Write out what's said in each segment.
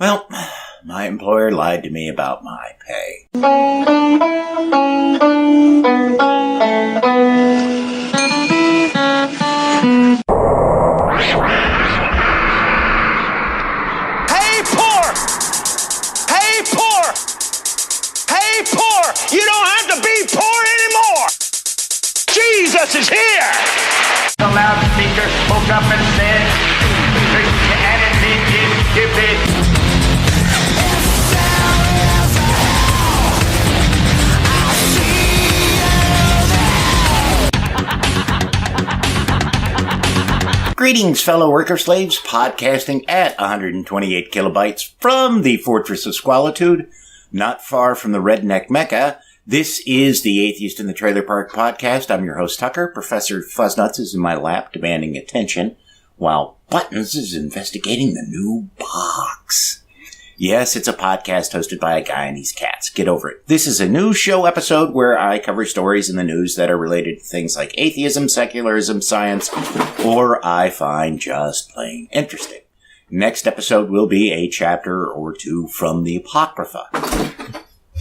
Well, my employer lied to me about my pay. Hey, poor! Hey, poor! Hey, poor! You don't have to be poor anymore! Jesus is here! The loudspeaker spoke up and said, Christianity is stupid. Greetings, fellow worker slaves, podcasting at 128 kilobytes from the Fortress of Squalitude, not far from the redneck Mecca. This is the Atheist in the Trailer Park podcast. I'm your host, Tucker. Professor Fuzznuts is in my lap, demanding attention, while Buttons is investigating the new box. Yes, it's a podcast hosted by a guy and his cats. Get over it. This is a news show episode where I cover stories in the news that are related to things like atheism, secularism, science, or I find just plain interesting. Next episode will be a chapter or two from the Apocrypha.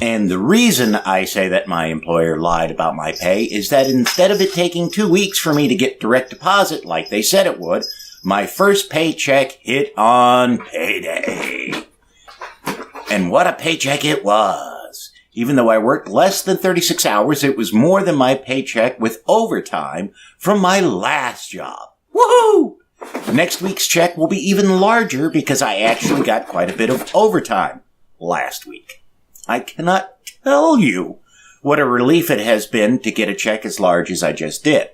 And the reason I say that my employer lied about my pay is that instead of it taking 2 weeks for me to get direct deposit like they said it would, my first paycheck hit on payday. And what a paycheck it was. Even though I worked less than 36 hours, it was more than my paycheck with overtime from my last job. Woohoo! Next week's check will be even larger because I actually got quite a bit of overtime last week. I cannot tell you what a relief it has been to get a check as large as I just did.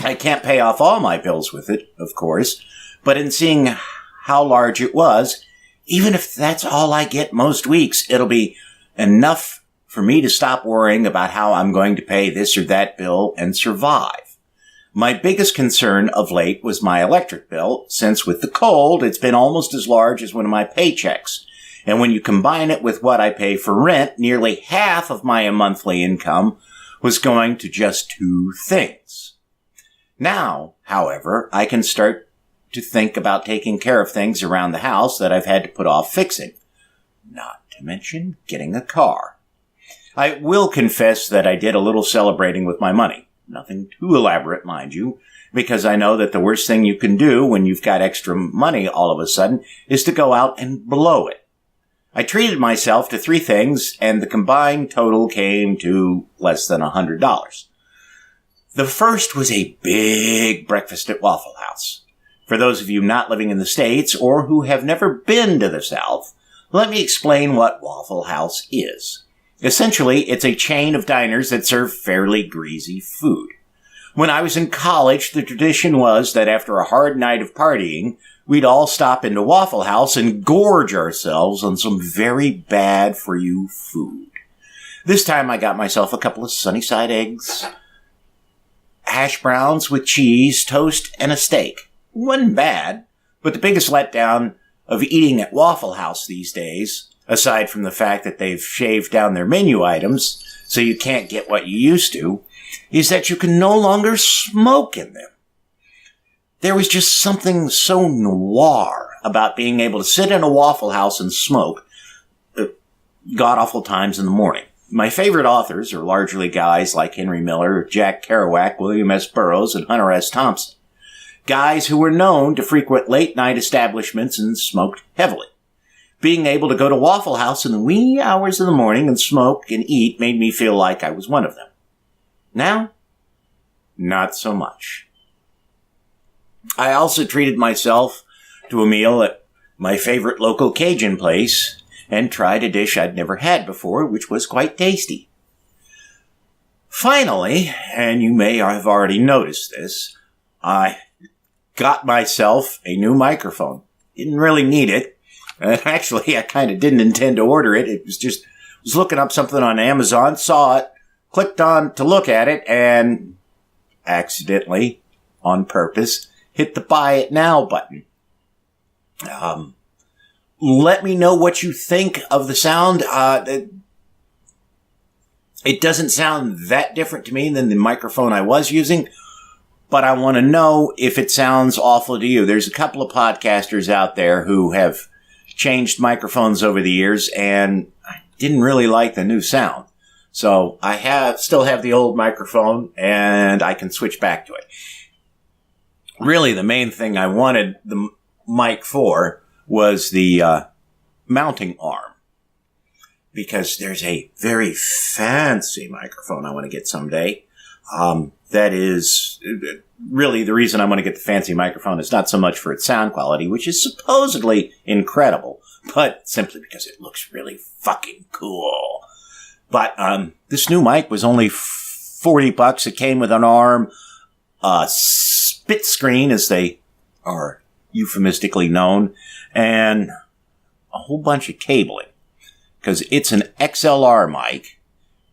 I can't pay off all my bills with it, of course, but in seeing how large it was, even if that's all I get most weeks, it'll be enough for me to stop worrying about how I'm going to pay this or that bill and survive. My biggest concern of late was my electric bill, since with the cold, it's been almost as large as one of my paychecks. And when you combine it with what I pay for rent, nearly half of my monthly income was going to just two things. Now, however, I can start to think about taking care of things around the house that I've had to put off fixing. Not to mention getting a car. I will confess that I did a little celebrating with my money. Nothing too elaborate, mind you, because I know that the worst thing you can do when you've got extra money all of a sudden is to go out and blow it. I treated myself to 3 things, and the combined total came to less than $100. The first was a big breakfast at Waffle House. For those of you not living in the States or who have never been to the South, let me explain what Waffle House is. Essentially, it's a chain of diners that serve fairly greasy food. When I was in college, the tradition was that after a hard night of partying, we'd all stop into Waffle House and gorge ourselves on some very bad-for-you food. This time I got myself a couple of sunny-side eggs, hash browns with cheese, toast, and a steak. Wasn't bad, but the biggest letdown of eating at Waffle House these days, aside from the fact that they've shaved down their menu items so you can't get what you used to, is that you can no longer smoke in them. There was just something so noir about being able to sit in a Waffle House and smoke god-awful times in the morning. My favorite authors are largely guys like Henry Miller, Jack Kerouac, William S. Burroughs, and Hunter S. Thompson. Guys who were known to frequent late-night establishments and smoked heavily. Being able to go to Waffle House in the wee hours of the morning and smoke and eat made me feel like I was one of them. Now, not so much. I also treated myself to a meal at my favorite local Cajun place and tried a dish I'd never had before, which was quite tasty. Finally, and you may have already noticed this, I got myself a new microphone. Didn't really need it. Actually, I kind of didn't intend to order it. It was just, was looking up something on Amazon, saw it, clicked on to look at it, and accidentally, on purpose, hit the buy it now button. Let me know what you think of the sound. It doesn't sound that different to me than the microphone I was using, but I want to know if it sounds awful to you. There's a couple of podcasters out there who have changed microphones over the years, and I didn't really like the new sound. So I still have the old microphone, and I can switch back to it. Really, the main thing I wanted the mic for was the mounting arm. Because there's a very fancy microphone I want to get someday. That is really the reason I want to get the fancy microphone is not so much for its sound quality, which is supposedly incredible, but simply because it looks really fucking cool. But this new mic was only $40. It came with an arm, a spit screen, as they are euphemistically known, and a whole bunch of cabling. Because it's an XLR mic,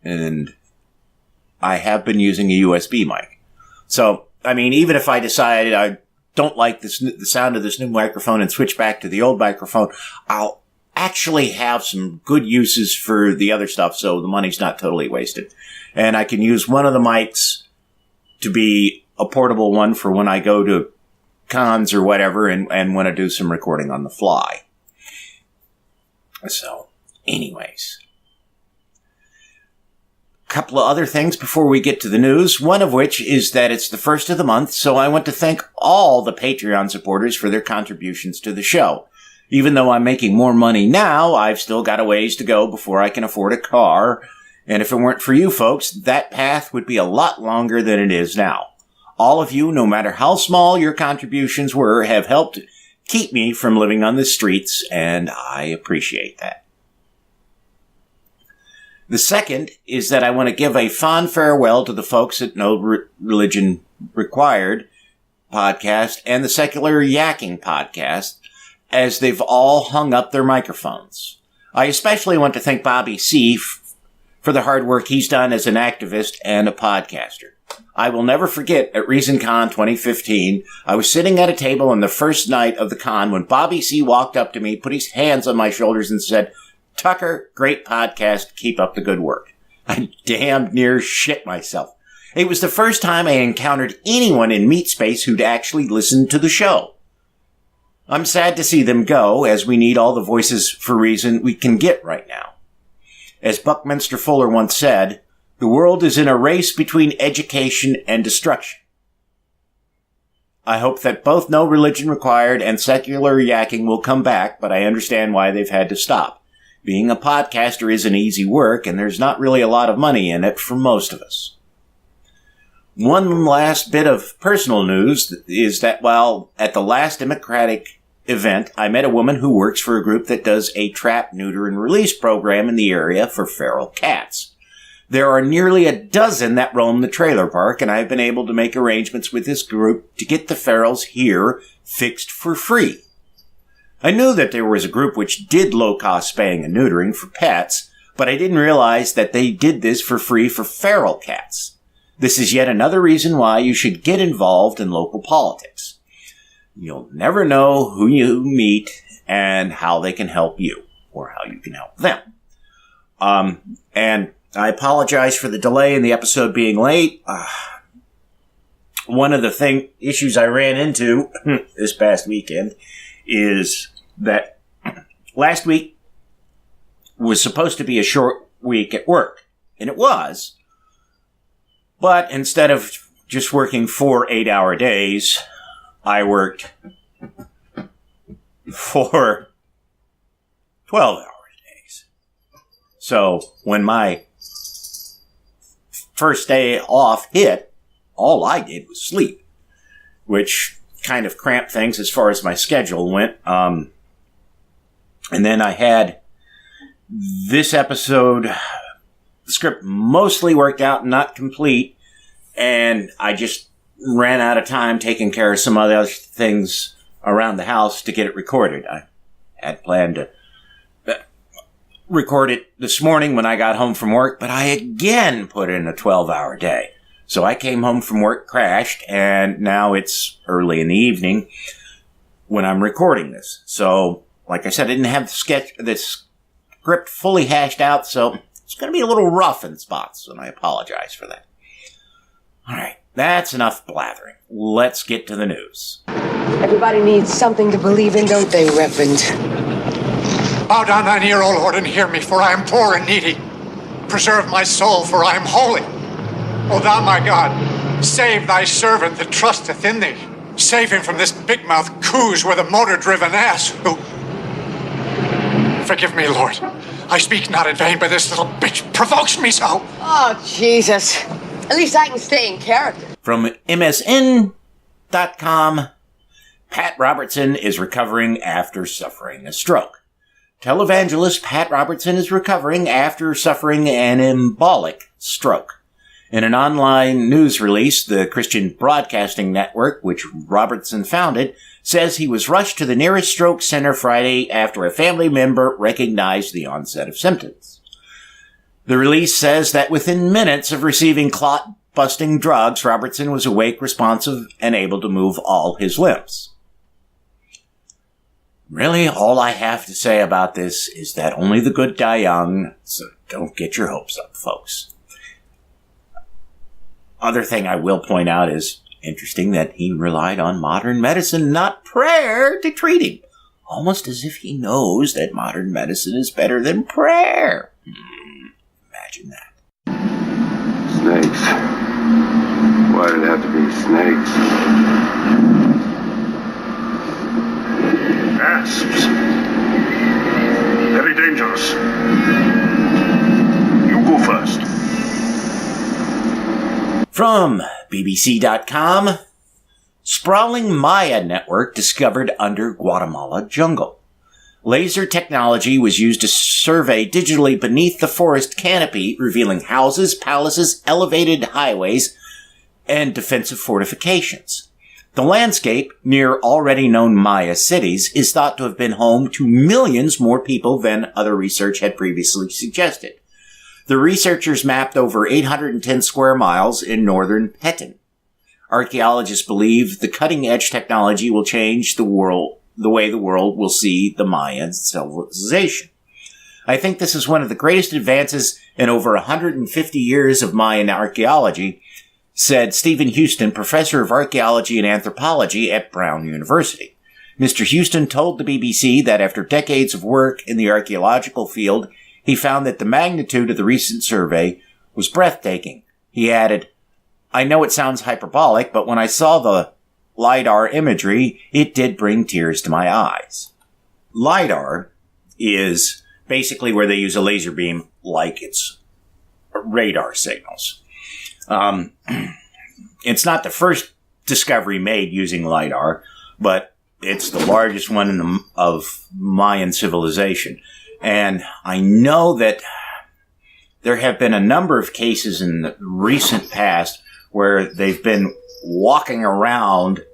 and I have been using a USB mic. So, I mean, even if I decided I don't like the sound of this new microphone and switch back to the old microphone, I'll actually have some good uses for the other stuff, so the money's not totally wasted. And I can use one of the mics to be a portable one for when I go to cons or whatever and want to do some recording on the fly. So... anyways, a couple of other things before we get to the news, one of which is that it's the first of the month, so I want to thank all the Patreon supporters for their contributions to the show. Even though I'm making more money now, I've still got a ways to go before I can afford a car, and if it weren't for you folks, that path would be a lot longer than it is now. All of you, no matter how small your contributions were, have helped keep me from living on the streets, and I appreciate that. The second is that I want to give a fond farewell to the folks at No Religion Required podcast and the Secular Yakking podcast, as they've all hung up their microphones. I especially want to thank Bobby C. for the hard work he's done as an activist and a podcaster. I will never forget at ReasonCon 2015, I was sitting at a table on the first night of the con when Bobby C. walked up to me, put his hands on my shoulders and said, "Tucker, great podcast. Keep up the good work." I damn near shit myself. It was the first time I encountered anyone in meat space who'd actually listened to the show. I'm sad to see them go, as we need all the voices for reason we can get right now. As Buckminster Fuller once said, the world is in a race between education and destruction. I hope that both No Religion Required and Secular Yakking will come back, but I understand why they've had to stop. Being a podcaster isn't easy work, and there's not really a lot of money in it for most of us. One last bit of personal news is that while at the last Democratic event, I met a woman who works for a group that does a trap, neuter, and release program in the area for feral cats. There are nearly a dozen that roam the trailer park, and I've been able to make arrangements with this group to get the ferals here fixed for free. I knew that there was a group which did low-cost spaying and neutering for pets, but I didn't realize that they did this for free for feral cats. This is yet another reason why you should get involved in local politics. You'll never know who you meet and how they can help you, or how you can help them. And I apologize for the delay in the episode being late. One of the issues I ran into this past weekend is that last week was supposed to be a short week at work, and it was. But instead of just working 4 8-hour days, I worked 4 12-hour days. So when my first day off hit, all I did was sleep, which kind of cramped things as far as my schedule went. And then I had this episode, the script mostly worked out, not complete, and I just ran out of time taking care of some other things around the house to get it recorded. I had planned to record it this morning when I got home from work, but I again put in a 12-hour day. So I came home from work, crashed, and now it's early in the evening when I'm recording this. So, like I said, I didn't have the script fully hashed out, so it's going to be a little rough in spots, and I apologize for that. All right, that's enough blathering. Let's get to the news. Everybody needs something to believe in, don't they, Reverend? Bow down thine ear, O Lord, and hear me, for I am poor and needy. Preserve my soul, for I am holy. O thou my God, save thy servant that trusteth in thee. Save him from this big-mouthed coos with a motor-driven ass who... Forgive me, Lord. I speak not in vain, but this little bitch provokes me so. Oh, Jesus. At least I can stay in character. From MSN.com, Pat Robertson is recovering after suffering a stroke. Televangelist Pat Robertson is recovering after suffering an embolic stroke. In an online news release, the Christian Broadcasting Network, which Robertson founded, says he was rushed to the nearest stroke center Friday after a family member recognized the onset of symptoms. The release says that within minutes of receiving clot-busting drugs, Robertson was awake, responsive, and able to move all his limbs. Really, all I have to say about this is that only the good die young, so don't get your hopes up, folks. Other thing I will point out is interesting that he relied on modern medicine, not prayer, to treat him. Almost as if he knows that modern medicine is better than prayer. Imagine that. Snakes. Why did it have to be snakes? Asps. Very dangerous. You go first. From BBC.com, sprawling Maya network discovered under Guatemala jungle. Laser technology was used to survey digitally beneath the forest canopy, revealing houses, palaces, elevated highways, and defensive fortifications. The landscape, near already known Maya cities, is thought to have been home to millions more people than other research had previously suggested. The researchers mapped over 810 square miles in northern Petén. Archaeologists believe the cutting-edge technology will change the way the world will see the Mayan civilization. I think this is one of the greatest advances in over 150 years of Mayan archaeology, said Stephen Houston, professor of archaeology and anthropology at Brown University. Mr. Houston told the BBC that after decades of work in the archaeological field, he found that the magnitude of the recent survey was breathtaking. He added, "I know it sounds hyperbolic, but when I saw the LiDAR imagery, it did bring tears to my eyes." LiDAR is basically where they use a laser beam like it's radar signals. It's not the first discovery made using LiDAR, but it's the largest one of Mayan civilization. And I know that there have been a number of cases in the recent past where they've been walking around,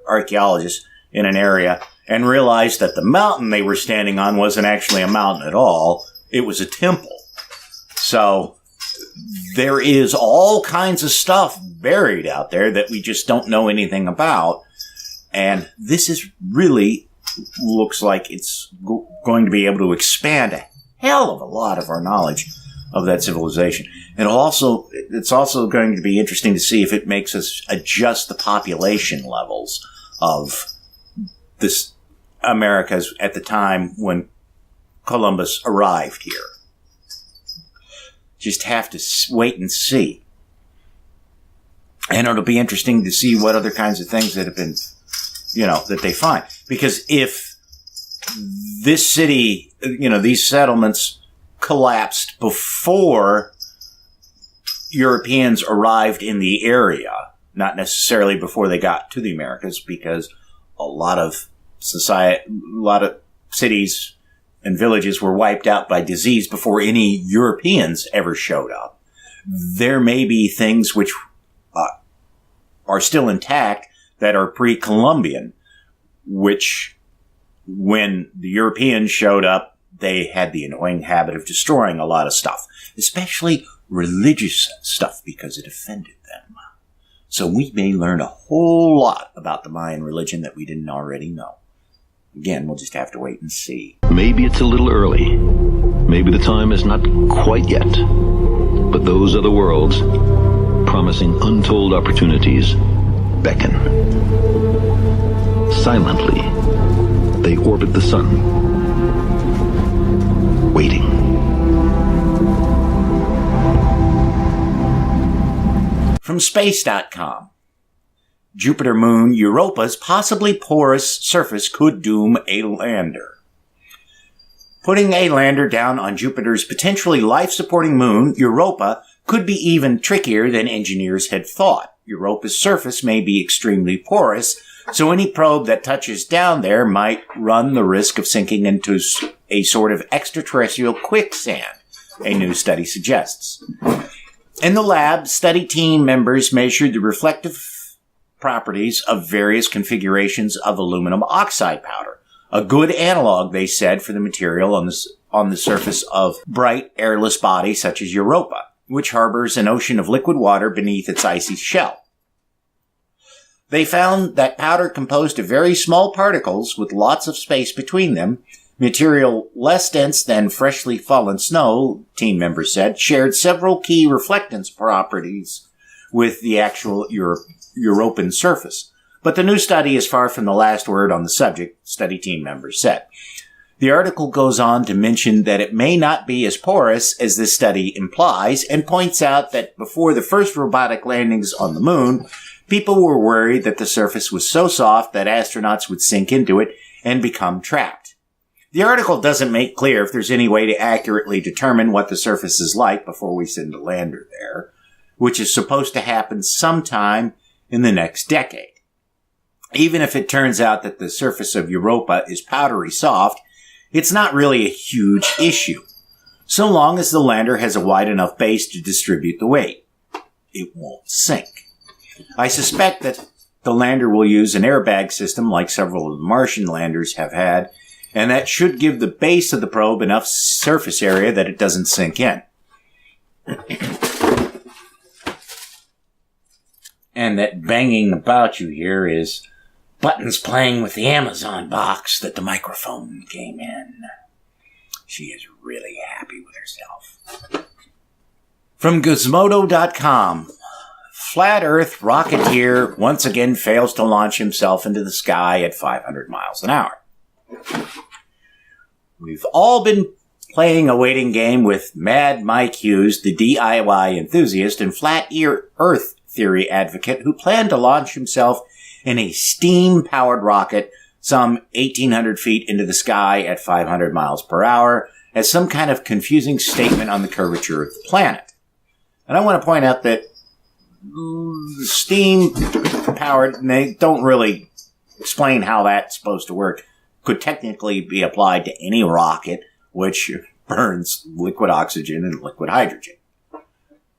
archaeologists, in an area and realized that the mountain they were standing on wasn't actually a mountain at all. It was a temple. So there is all kinds of stuff buried out there that we just don't know anything about. And this is really looks like it's going to be able to expand a hell of a lot of our knowledge of that civilization. And it's also going to be interesting to see if it makes us adjust the population levels of this Americas at the time when Columbus arrived here. Just have to wait and see. And it'll be interesting to see what other kinds of things that have been, that they find. Because if this city, these settlements collapsed before Europeans arrived in the area, not necessarily before they got to the Americas, because a lot of cities and villages were wiped out by disease before any Europeans ever showed up. There may be things which are still intact that are pre-Columbian, which when the Europeans showed up, they had the annoying habit of destroying a lot of stuff, especially religious stuff, because it offended them. So we may learn a whole lot about the Mayan religion that we didn't already know. Again, we'll just have to wait and see. Maybe it's a little early. Maybe the time is not quite yet. But those other worlds, promising untold opportunities, beckon. Silently, they orbit the sun. waiting. From space.com. Jupiter moon Europa's possibly porous surface could doom a lander. Putting a lander down on Jupiter's potentially life-supporting moon, Europa, could be even trickier than engineers had thought. Europa's surface may be extremely porous, so any probe that touches down there might run the risk of sinking into a sort of extraterrestrial quicksand, a new study suggests. In the lab, study team members measured the reflective properties of various configurations of aluminum oxide powder, a good analog, they said, for the material on the surface of bright, airless bodies such as Europa, which harbors an ocean of liquid water beneath its icy shell. They found that powder composed of very small particles with lots of space between them, material less dense than freshly fallen snow, team members said, shared several key reflectance properties with the actual European surface. But the new study is far from the last word on the subject, study team members said. The article goes on to mention that it may not be as porous as this study implies, and points out that before the first robotic landings on the moon, people were worried that the surface was so soft that astronauts would sink into it and become trapped. The article doesn't make clear if there's any way to accurately determine what the surface is like before we send a lander there, which is supposed to happen sometime in the next decade. Even if it turns out that the surface of Europa is powdery soft, it's not really a huge issue, so long as the lander has a wide enough base to distribute the weight. It won't sink. I suspect that the lander will use an airbag system like several of the Martian landers have had, and that should give the base of the probe enough surface area that it doesn't sink in. And that banging about you here is buttons playing with the Amazon box that the microphone came in. She is really happy with herself. From Gizmodo.com. Flat Earth rocketeer once again fails to launch himself into the sky at 500 miles an hour. We've all been playing a waiting game with Mad Mike Hughes, the DIY enthusiast and flat Earth theory advocate who planned to launch himself in a steam-powered rocket some 1,800 feet into the sky at 500 miles per hour as some kind of confusing statement on the curvature of the planet. And I want to point out that steam-powered, and they don't really explain how that's supposed to work, could technically be applied to any rocket which burns liquid oxygen and liquid hydrogen.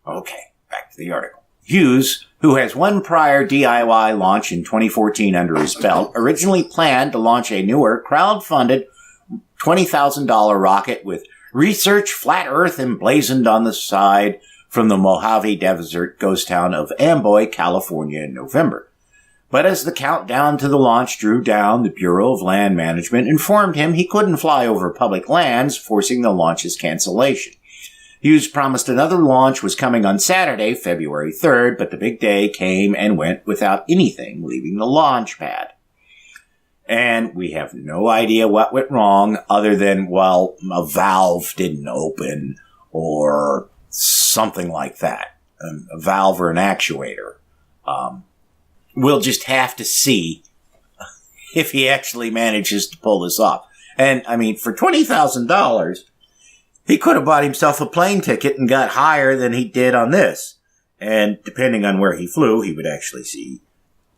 Okay, back to the article. Hughes, who has one prior DIY launch in 2014 under his belt, originally planned to launch a newer, crowd-funded $20,000 rocket with Research Flat Earth emblazoned on the side from the Mojave Desert ghost town of Amboy, California in November. But as the countdown to the launch drew down, the Bureau of Land Management informed him he couldn't fly over public lands, forcing the launch's cancellation. Hughes promised another launch was coming on Saturday, February 3rd, but the big day came and went without anything leaving the launch pad. And we have no idea what went wrong other than, well, a valve didn't open or something like that. A valve or an actuator. We'll just have to see if he actually manages to pull this off. And, I mean, for $20,000, he could have bought himself a plane ticket and got higher than he did on this. And depending on where he flew, he would actually see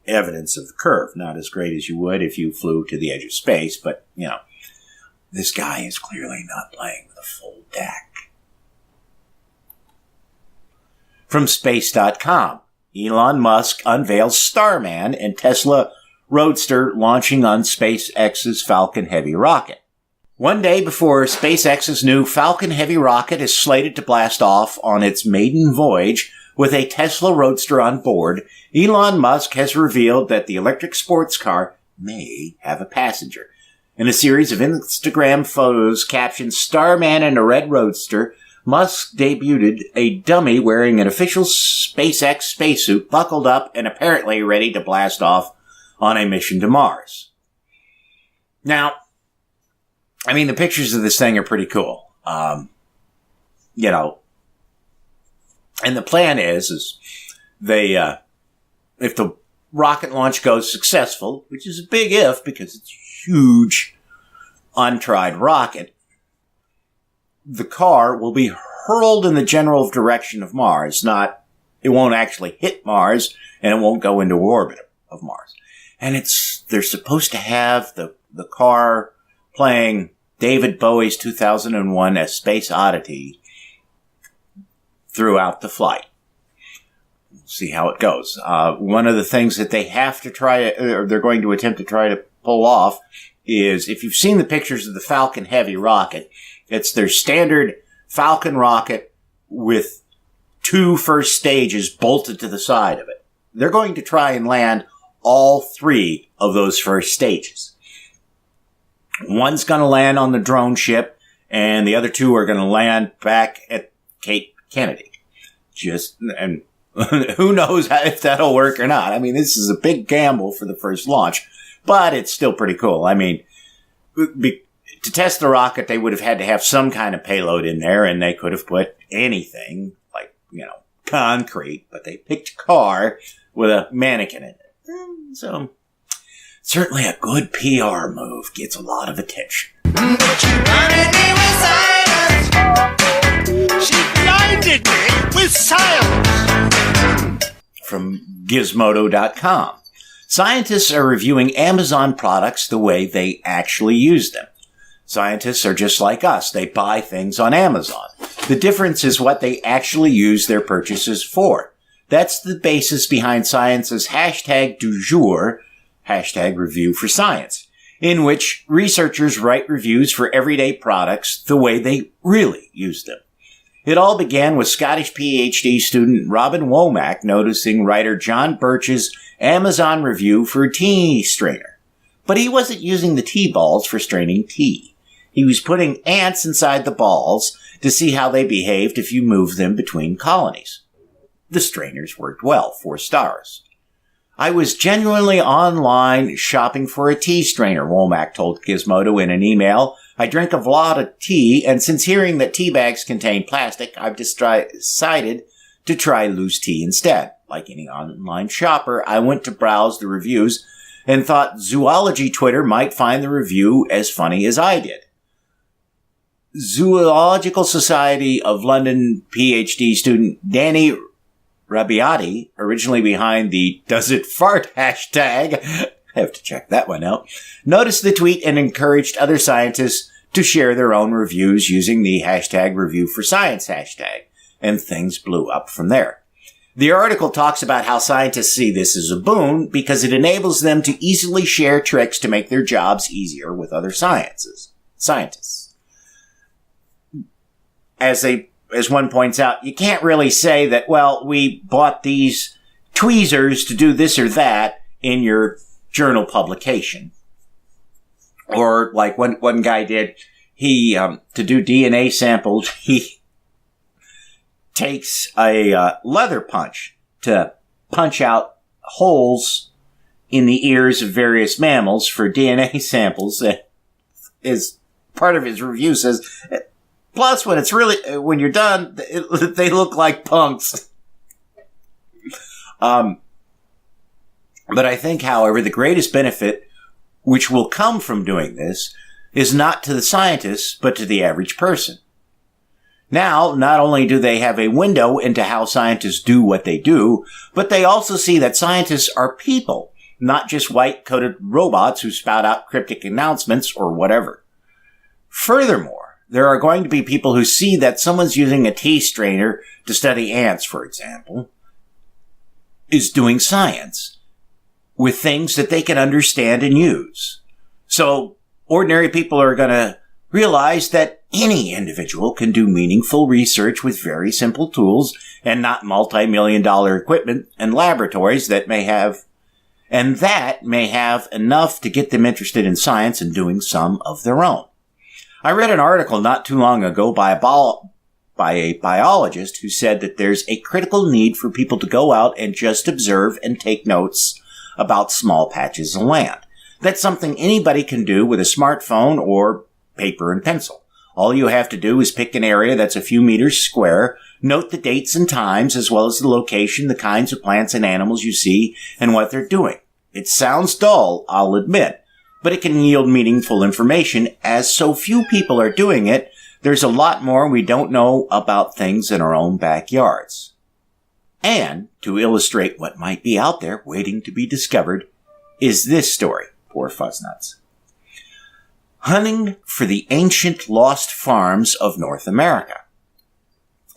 evidence of the curve. Not as great as you would if you flew to the edge of space, but, you know, this guy is clearly not playing with a full deck. From Space.com. Elon Musk unveils Starman and Tesla Roadster launching on SpaceX's Falcon Heavy rocket. One day before SpaceX's new Falcon Heavy rocket is slated to blast off on its maiden voyage with a Tesla Roadster on board, Elon Musk has revealed that the electric sports car may have a passenger. In a series of Instagram photos captioned Starman and a Red Roadster, Musk debuted a dummy wearing an official SpaceX spacesuit, buckled up and apparently ready to blast off on a mission to Mars. Now, I mean, the pictures of this thing are pretty cool. You know, and the plan is they, if the rocket launch goes successful, which is a big if because it's a huge, untried rocket, the car will be hurled in the general direction of Mars. It won't actually hit Mars, and it won't go into orbit of Mars. And they're supposed to have the car playing David Bowie's 2001 A Space Oddity throughout the flight. We'll see how it goes. One of the things that they have to they're going to attempt to try to pull off is, if you've seen the pictures of the Falcon Heavy rocket, it's their standard Falcon rocket with 2 first stages bolted to the side of it. They're going to try and land all 3 of those first stages. One's going to land on the drone ship, and the other 2 are going to land back at Cape Kennedy. And who knows if that'll work or not. I mean, this is a big gamble for the first launch, but it's still pretty cool. I mean, to test the rocket, they would have had to have some kind of payload in there, and they could have put anything, like, concrete, but they picked a car with a mannequin in it. So, certainly a good PR move. Gets a lot of attention. She blinded me with science. From Gizmodo.com. Scientists are reviewing Amazon products the way they actually use them. Scientists are just like us. They buy things on Amazon. The difference is what they actually use their purchases for. That's the basis behind Science's hashtag du jour, hashtag review for science, in which researchers write reviews for everyday products the way they really use them. It all began with Scottish PhD student Robin Womack noticing writer John Birch's Amazon review for a tea strainer. But he wasn't using the tea balls for straining tea. He was putting ants inside the balls to see how they behaved if you moved them between colonies. The strainers worked well, 4 stars. I was genuinely online shopping for a tea strainer, Womack told Gizmodo in an email. I drink a lot of tea, and since hearing that tea bags contain plastic, I've decided to try loose tea instead. Like any online shopper, I went to browse the reviews and thought zoology Twitter might find the review as funny as I did. Zoological Society of London PhD student Danny Rabiati, originally behind the Does It Fart hashtag, I have to check that one out, noticed the tweet and encouraged other scientists to share their own reviews using the hashtag review for science hashtag, and things blew up from there. The article talks about how scientists see this as a boon because it enables them to easily share tricks to make their jobs easier with other scientists. As one points out, you can't really say that, well, we bought these tweezers to do this or that in your journal publication. Or like one guy did, to do DNA samples, he takes a leather punch to punch out holes in the ears of various mammals for DNA samples. As part of his review says, plus when you're done, they look like punks. But I think, however, the greatest benefit which will come from doing this is not to the scientists, but to the average person. Now, not only do they have a window into how scientists do what they do, but they also see that scientists are people, not just white-coated robots who spout out cryptic announcements or whatever. Furthermore, there are going to be people who see that someone's using a tea strainer to study ants, for example, is doing science with things that they can understand and use. So, ordinary people are going to realize that any individual can do meaningful research with very simple tools and not multi-million-dollar equipment and laboratories that may have enough to get them interested in science and doing some of their own. I read an article not too long ago by a biologist who said that there's a critical need for people to go out and just observe and take notes about small patches of land. That's something anybody can do with a smartphone or paper and pencil. All you have to do is pick an area that's a few meters square, note the dates and times, as well as the location, the kinds of plants and animals you see, and what they're doing. It sounds dull, I'll admit, but it can yield meaningful information. As so few people are doing it, there's a lot more we don't know about things in our own backyards. And, to illustrate what might be out there waiting to be discovered, is this story. Poor fuzznuts. Hunting for the ancient lost farms of North America.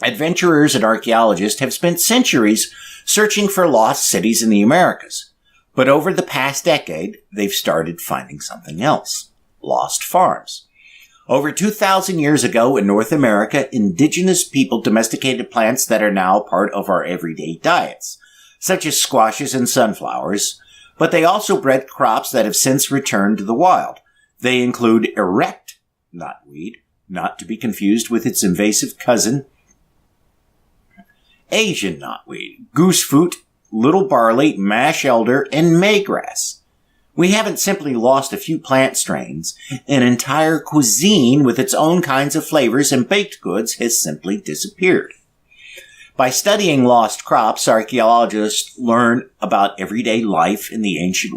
Adventurers and archaeologists have spent centuries searching for lost cities in the Americas. But over the past decade, they've started finding something else. Lost farms. Over 2,000 years ago in North America, indigenous people domesticated plants that are now part of our everyday diets, such as squashes and sunflowers, but they also bred crops that have since returned to the wild. They include erect knotweed, not to be confused with its invasive cousin, Asian knotweed, goosefoot, little barley, mash elder, and maygrass. We haven't simply lost a few plant strains. An entire cuisine with its own kinds of flavors and baked goods has simply disappeared. By studying lost crops, archaeologists learn about everyday life in the ancient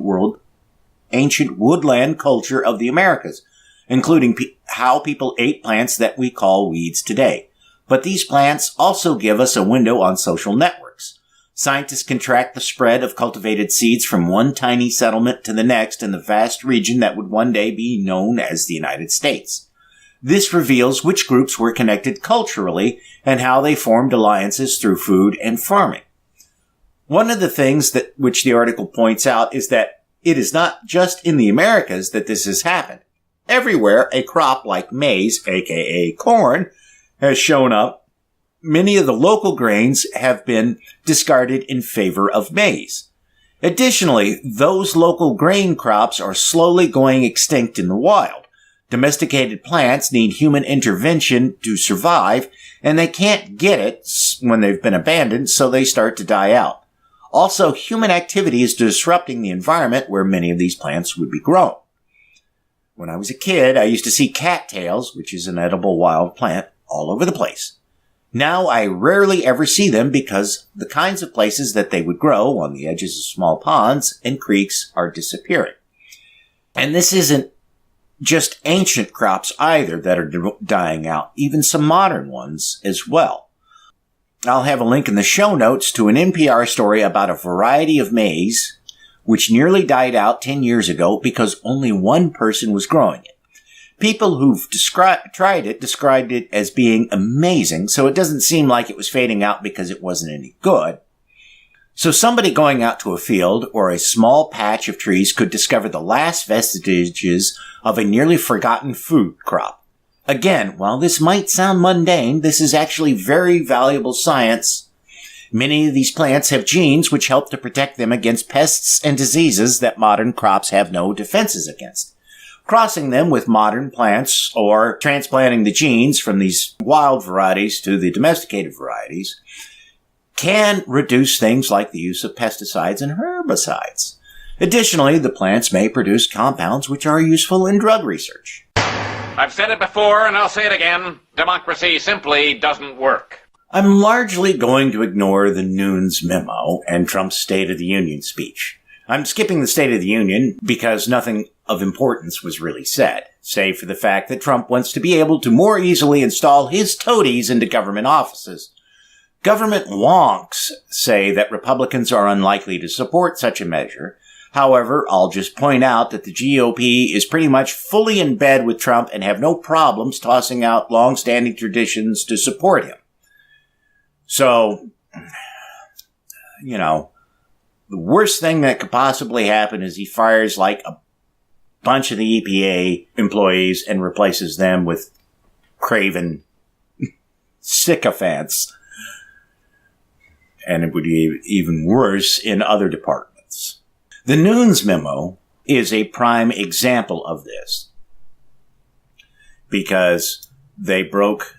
woodland culture of the Americas, including how people ate plants that we call weeds today. But these plants also give us a window on social networks. Scientists can track the spread of cultivated seeds from one tiny settlement to the next in the vast region that would one day be known as the United States. This reveals which groups were connected culturally and how they formed alliances through food and farming. One of the things which the article points out is that it is not just in the Americas that this has happened. Everywhere a crop like maize, aka corn, has shown up, many of the local grains have been discarded in favor of maize. Additionally, those local grain crops are slowly going extinct in the wild. Domesticated plants need human intervention to survive, and they can't get it when they've been abandoned, so they start to die out. Also, human activity is disrupting the environment where many of these plants would be grown. When I was a kid, I used to see cattails, which is an edible wild plant, all over the place. Now I rarely ever see them because the kinds of places that they would grow on the edges of small ponds and creeks are disappearing. And this isn't just ancient crops either that are dying out, even some modern ones as well. I'll have a link in the show notes to an NPR story about a variety of maize which nearly died out 10 years ago because only one person was growing it. People who've tried it described it as being amazing, so it doesn't seem like it was fading out because it wasn't any good. So somebody going out to a field or a small patch of trees could discover the last vestiges of a nearly forgotten food crop. Again, while this might sound mundane, this is actually very valuable science. Many of these plants have genes which help to protect them against pests and diseases that modern crops have no defenses against. Crossing them with modern plants or transplanting the genes from these wild varieties to the domesticated varieties can reduce things like the use of pesticides and herbicides. Additionally, the plants may produce compounds which are useful in drug research. I've said it before and I'll say it again. Democracy simply doesn't work. I'm largely going to ignore the Nunes memo and Trump's State of the Union speech. I'm skipping the State of the Union because nothing of importance was really said, save for the fact that Trump wants to be able to more easily install his toadies into government offices. Government wonks say that Republicans are unlikely to support such a measure. However, I'll just point out that the GOP is pretty much fully in bed with Trump and have no problems tossing out long-standing traditions to support him. So, the worst thing that could possibly happen is he fires like a bunch of the EPA employees and replaces them with craven sycophants. And it would be even worse in other departments. The Nunes memo is a prime example of this because they broke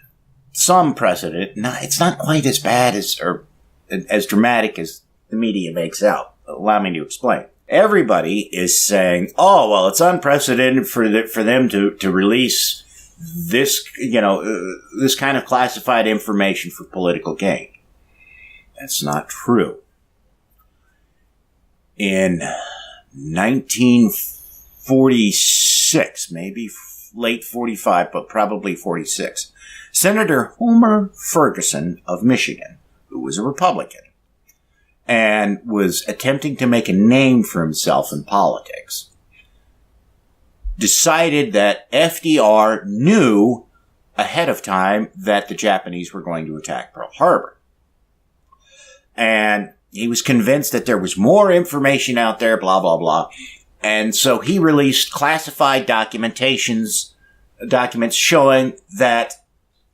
some precedent. No, it's not quite as bad or as dramatic as the media makes out. Allow me to explain. Everybody is saying, oh, well, it's unprecedented for them to release this, this kind of classified information for political gain. That's not true. In 1946, maybe late 45, but probably 46, Senator Homer Ferguson of Michigan, who was a Republican, and was attempting to make a name for himself in politics, decided that FDR knew ahead of time that the Japanese were going to attack Pearl Harbor. And he was convinced that there was more information out there, blah, blah, blah. And so he released classified documents showing that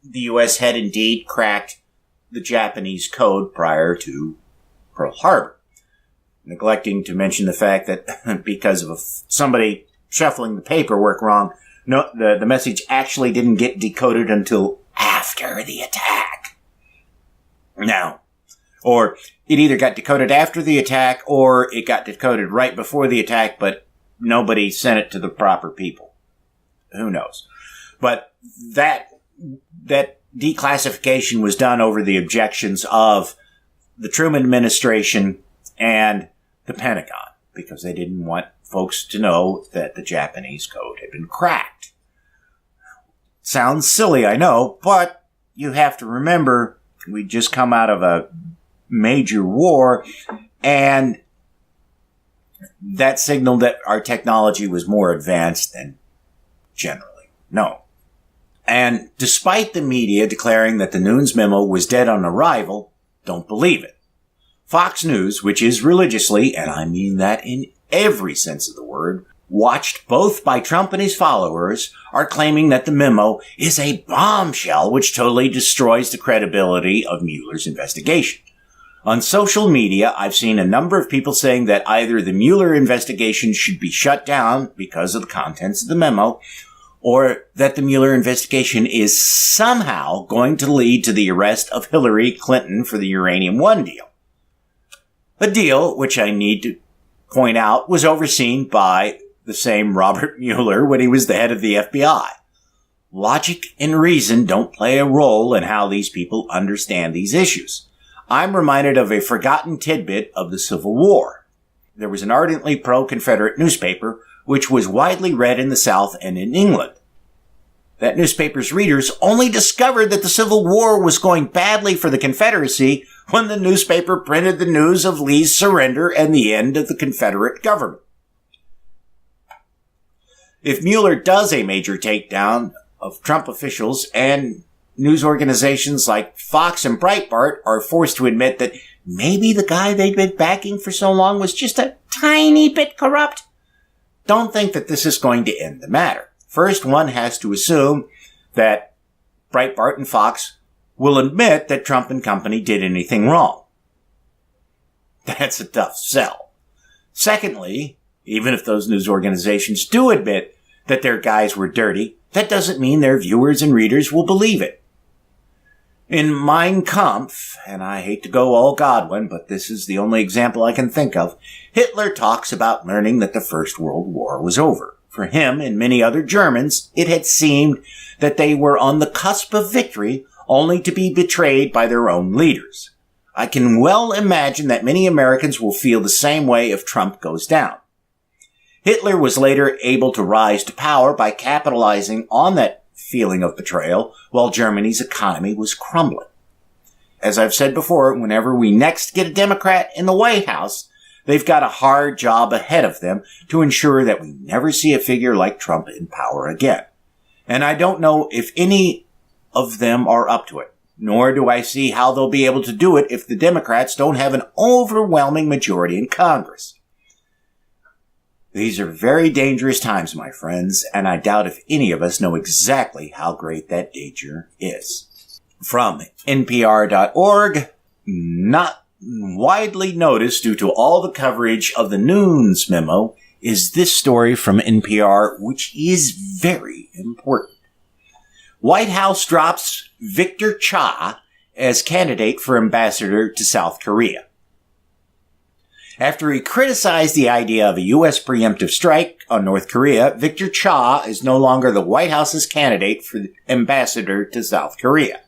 the U.S. had indeed cracked the Japanese code prior to Pearl Harbor, neglecting to mention the fact that because of somebody shuffling the paperwork wrong, the message actually didn't get decoded until after the attack. Now, or it either got decoded after the attack or it got decoded right before the attack, but nobody sent it to the proper people. Who knows? But that declassification was done over the objections of the Truman administration and the Pentagon, because they didn't want folks to know that the Japanese code had been cracked. Sounds silly, I know, but you have to remember we just come out of a major war, and that signaled that our technology was more advanced than generally known. And despite the media declaring that the Nunes memo was dead on arrival, don't believe it. Fox News, which is religiously, and I mean that in every sense of the word, watched both by Trump and his followers, are claiming that the memo is a bombshell which totally destroys the credibility of Mueller's investigation. On social media, I've seen a number of people saying that either the Mueller investigation should be shut down because of the contents of the memo, or that the Mueller investigation is somehow going to lead to the arrest of Hillary Clinton for the Uranium One deal. A deal, which I need to point out, was overseen by the same Robert Mueller when he was the head of the FBI. Logic and reason don't play a role in how these people understand these issues. I'm reminded of a forgotten tidbit of the Civil War. There was an ardently pro-Confederate newspaper which was widely read in the South and in England. That newspaper's readers only discovered that the Civil War was going badly for the Confederacy when the newspaper printed the news of Lee's surrender and the end of the Confederate government. If Mueller does a major takedown of Trump officials and news organizations like Fox and Breitbart are forced to admit that maybe the guy they've been backing for so long was just a tiny bit corrupt, don't think that this is going to end the matter. First, one has to assume that Breitbart and Fox will admit that Trump and company did anything wrong. That's a tough sell. Secondly, even if those news organizations do admit that their guys were dirty, that doesn't mean their viewers and readers will believe it. In Mein Kampf, and I hate to go all Godwin, but this is the only example I can think of, Hitler talks about learning that the First World War was over. For him and many other Germans, it had seemed that they were on the cusp of victory only to be betrayed by their own leaders. I can well imagine that many Americans will feel the same way if Trump goes down. Hitler was later able to rise to power by capitalizing on that feeling of betrayal while Germany's economy was crumbling. As I've said before, whenever we next get a Democrat in the White House, they've got a hard job ahead of them to ensure that we never see a figure like Trump in power again. And I don't know if any of them are up to it, nor do I see how they'll be able to do it if the Democrats don't have an overwhelming majority in Congress. These are very dangerous times, my friends, and I doubt if any of us know exactly how great that danger is. From NPR.org, not widely noticed due to all the coverage of the Nunes memo, is this story from NPR, which is very important. White House drops Victor Cha as candidate for ambassador to South Korea. After he criticized the idea of a U.S. preemptive strike on North Korea, Victor Cha is no longer the White House's candidate for the ambassador to South Korea.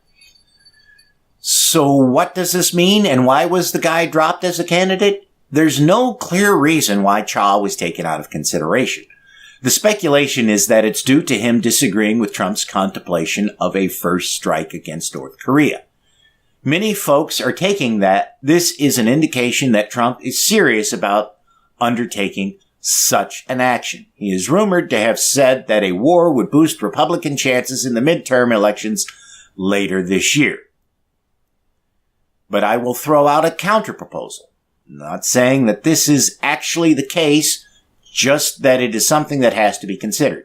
So what does this mean, and why was the guy dropped as a candidate? There's no clear reason why Cha was taken out of consideration. The speculation is that it's due to him disagreeing with Trump's contemplation of a first strike against North Korea. Many folks are taking that this is an indication that Trump is serious about undertaking such an action. He is rumored to have said that a war would boost Republican chances in the midterm elections later this year. But I will throw out a counterproposal. Not saying that this is actually the case, just that it is something that has to be considered.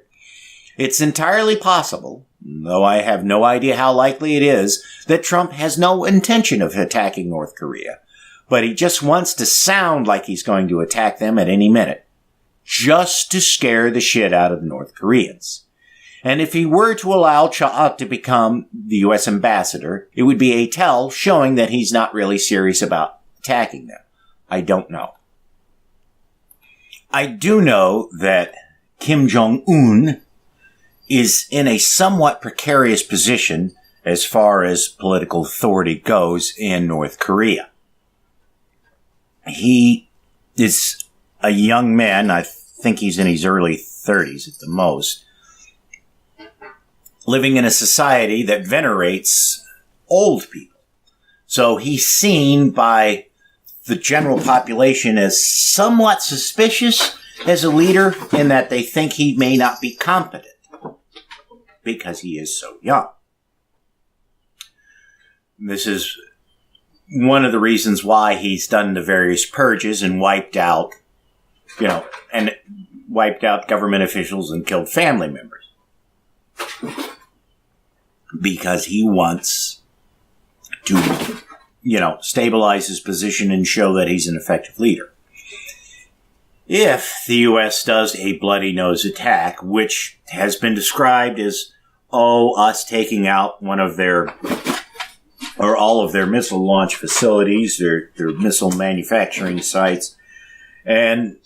It's entirely possible, though I have no idea how likely it is, that Trump has no intention of attacking North Korea, but he just wants to sound like he's going to attack them at any minute, just to scare the shit out of the North Koreans. And if he were to allow Cha to become the U.S. ambassador, it would be a tell showing that he's not really serious about attacking them. I don't know. I do know that Kim Jong Un is in a somewhat precarious position as far as political authority goes in North Korea. He is a young man, I think he's in his early 30s at the most, living in a society that venerates old people. So he's seen by the general population as somewhat suspicious as a leader in that they think he may not be competent because he is so young. This is one of the reasons why he's done the various purges and wiped out government officials and killed family members. Because he wants to, stabilize his position and show that he's an effective leader. If the U.S. does a bloody nose attack, which has been described as, us taking out one of their, or all of their missile launch facilities, their missile manufacturing sites, and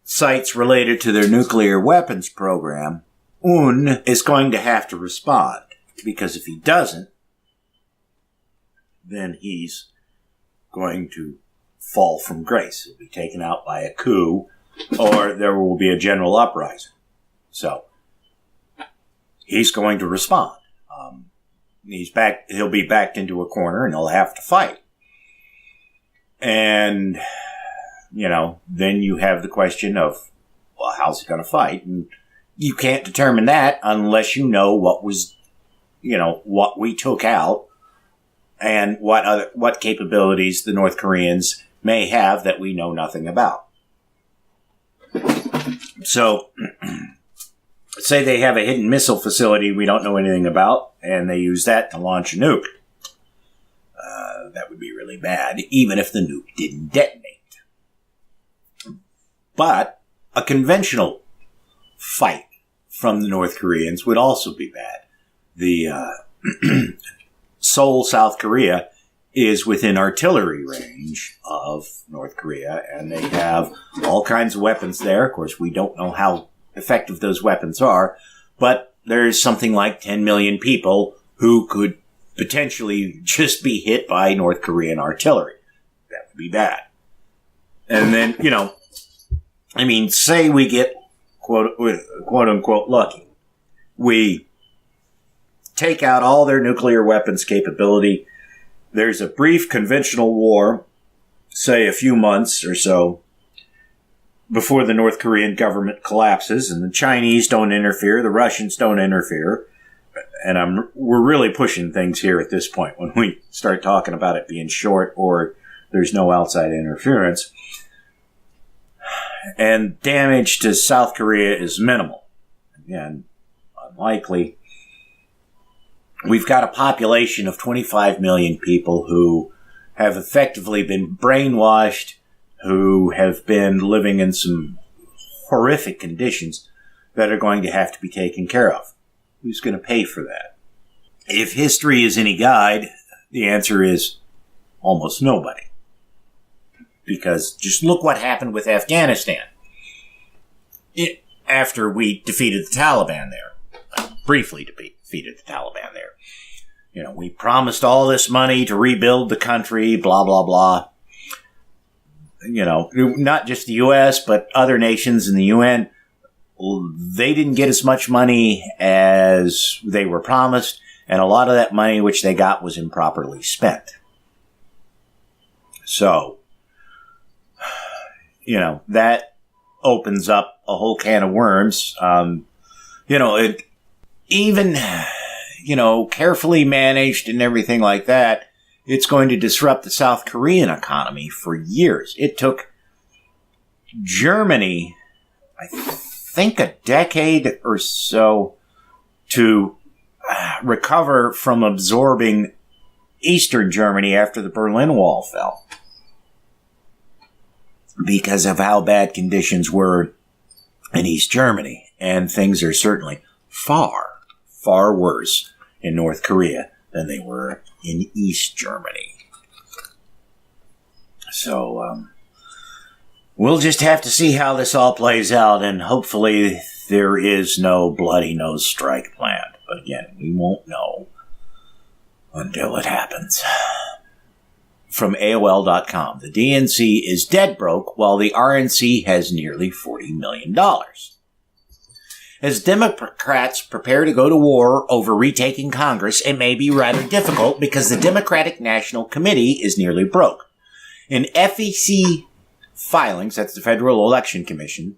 sites related to their nuclear weapons program, Un is going to have to respond. Because if he doesn't, then he's going to fall from grace. He'll be taken out by a coup, or there will be a general uprising. So, he's going to respond. He'll be backed into a corner and he'll have to fight. And, then you have the question of, well, how's he going to fight? And you can't determine that unless you know what we took out and what capabilities the North Koreans may have that we know nothing about. So, say they have a hidden missile facility we don't know anything about, and they use that to launch a nuke. That would be really bad, even if the nuke didn't detonate. But a conventional fight from the North Koreans would also be bad. The Seoul, South Korea, is within artillery range of North Korea, and they have all kinds of weapons there. Of course, we don't know how effective those weapons are, but there's something like 10 million people who could potentially just be hit by North Korean artillery. That would be bad. And then, say we get quote unquote lucky. We take out all their nuclear weapons capability. There's a brief conventional war, say a few months or so, before the North Korean government collapses, and the Chinese don't interfere, the Russians don't interfere, and we're really pushing things here at this point when we start talking about it being short or there's no outside interference. And damage to South Korea is minimal. Again, unlikely. We've got a population of 25 million people who have effectively been brainwashed, who have been living in some horrific conditions that are going to have to be taken care of. Who's going to pay for that? If history is any guide, the answer is almost nobody. because just look what happened with Afghanistan. After we defeated the Taliban there. Briefly defeated the Taliban there. You know, we promised all this money to rebuild the country, blah, blah, blah. You know, not just the U.S., but other nations in the UN. They didn't get as much money as they were promised, and a lot of that money which they got was improperly spent. So, you know, that opens up a whole can of worms. Even carefully managed and everything like that, it's going to disrupt the South Korean economy for years. It took Germany, I think, a decade or so to recover from absorbing Eastern Germany after the Berlin Wall fell, because of how bad conditions were in East Germany. And things are certainly far, far worse in North Korea than they were in East Germany. So, we'll just have to see how this all plays out, and hopefully there is no bloody nose strike planned. But again, we won't know until it happens. From AOL.com, the DNC is dead broke while the RNC has nearly $40 million. As Democrats prepare to go to war over retaking Congress, it may be rather difficult because the Democratic National Committee is nearly broke. In FEC filings, that's the Federal Election Commission,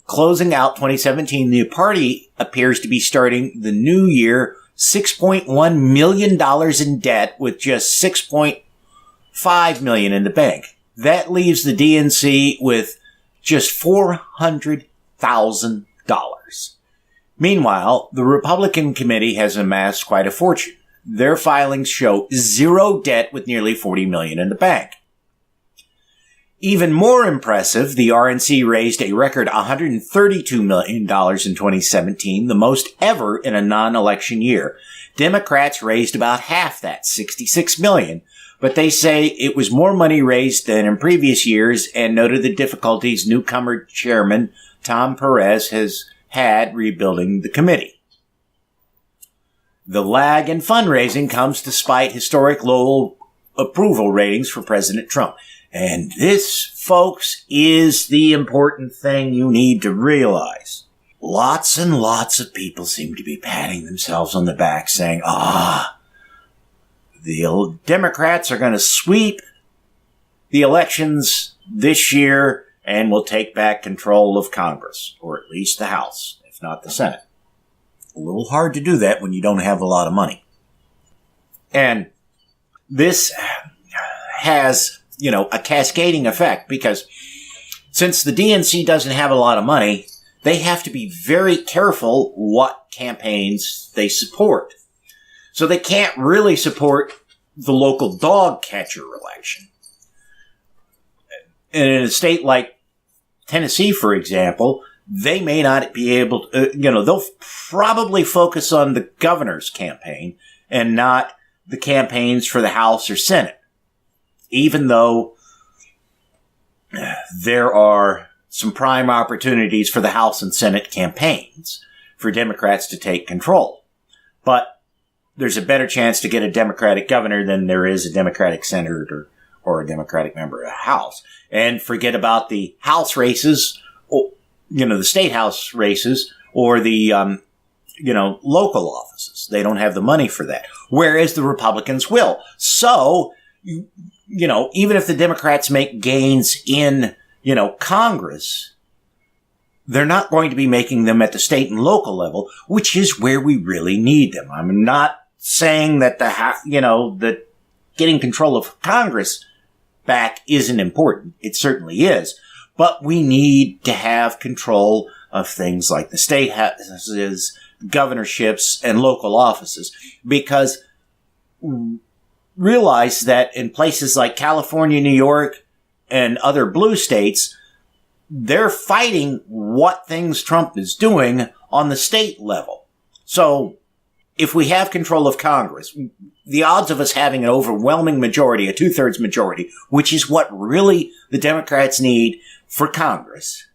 closing out 2017, the party appears to be starting the new year $6.1 million in debt with just $6.5 million in the bank. That leaves the DNC with just $400,000. Meanwhile, the Republican committee has amassed quite a fortune. Their filings show zero debt with nearly $40 million in the bank. Even more impressive, the RNC raised a record $132 million in 2017, the most ever in a non-election year. Democrats raised about half that, $66 million, but they say it was more money raised than in previous years and noted the difficulties newcomer chairman Tom Perez has had rebuilding the committee. The lag in fundraising comes despite historic low approval ratings for President Trump. And this, folks, is the important thing you need to realize. Lots and lots of people seem to be patting themselves on the back saying, the Democrats are going to sweep the elections this year and will take back control of Congress, or at least the House, if not the Senate. A little hard to do that when you don't have a lot of money. And this has, a cascading effect, because since the DNC doesn't have a lot of money, they have to be very careful what campaigns they support. So they can't really support the local dog catcher election. And in a state like Tennessee, for example, they may not be able to, they'll probably focus on the governor's campaign and not the campaigns for the House or Senate, even though there are some prime opportunities for the House and Senate campaigns for Democrats to take control. But there's a better chance to get a Democratic governor than there is a Democratic senator or a Democratic member of the House. And forget about the House races, or, the state House races, or the, local offices. They don't have the money for that. Whereas the Republicans will. So, even if the Democrats make gains in, Congress, they're not going to be making them at the state and local level, which is where we really need them. I'm not saying that that getting control of Congress back isn't important. It certainly is. But we need to have control of things like the state houses, governorships, and local offices, because realize that in places like California, New York, and other blue states, they're fighting what things Trump is doing on the state level. So if we have control of Congress, the odds of us having an overwhelming majority, a 2/3 majority, which is what really the Democrats need for Congress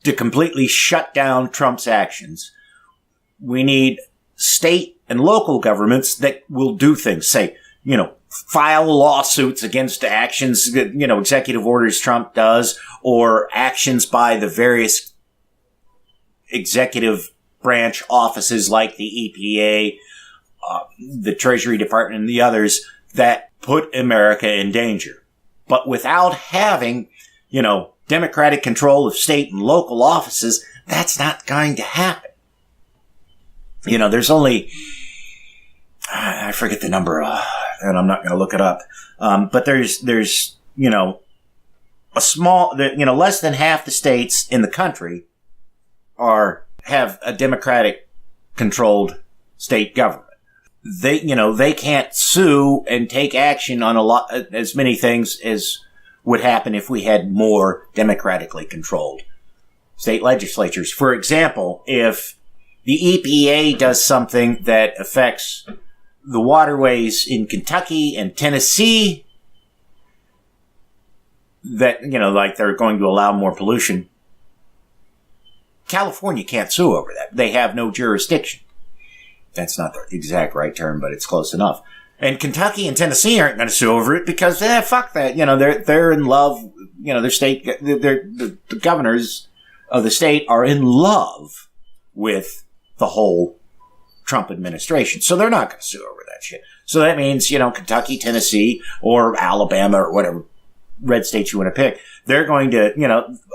to completely shut down Trump's actions. We need state and local governments that will do things, say, file lawsuits against actions, executive orders Trump does, or actions by the various executive branch offices like the EPA, the Treasury Department, and the others that put America in danger. But without having, democratic control of state and local offices, that's not going to happen. There's only, I forget the number, and I'm not going to look it up. But there's, a small, less than half the states in the country have a Democratic controlled state government. They can't sue and take action on as many things as would happen if we had more democratically controlled state legislatures. For example, if the EPA does something that affects the waterways in Kentucky and Tennessee, that, like they're going to allow more pollution, California can't sue over that. They have no jurisdiction. That's not the exact right term, but it's close enough. And Kentucky and Tennessee aren't going to sue over it because, fuck that. They're in love. Their state, the governors of the state are in love with the whole Trump administration. So they're not going to sue over that shit. So that means, Kentucky, Tennessee, or Alabama, or whatever red states you want to pick, they're going to,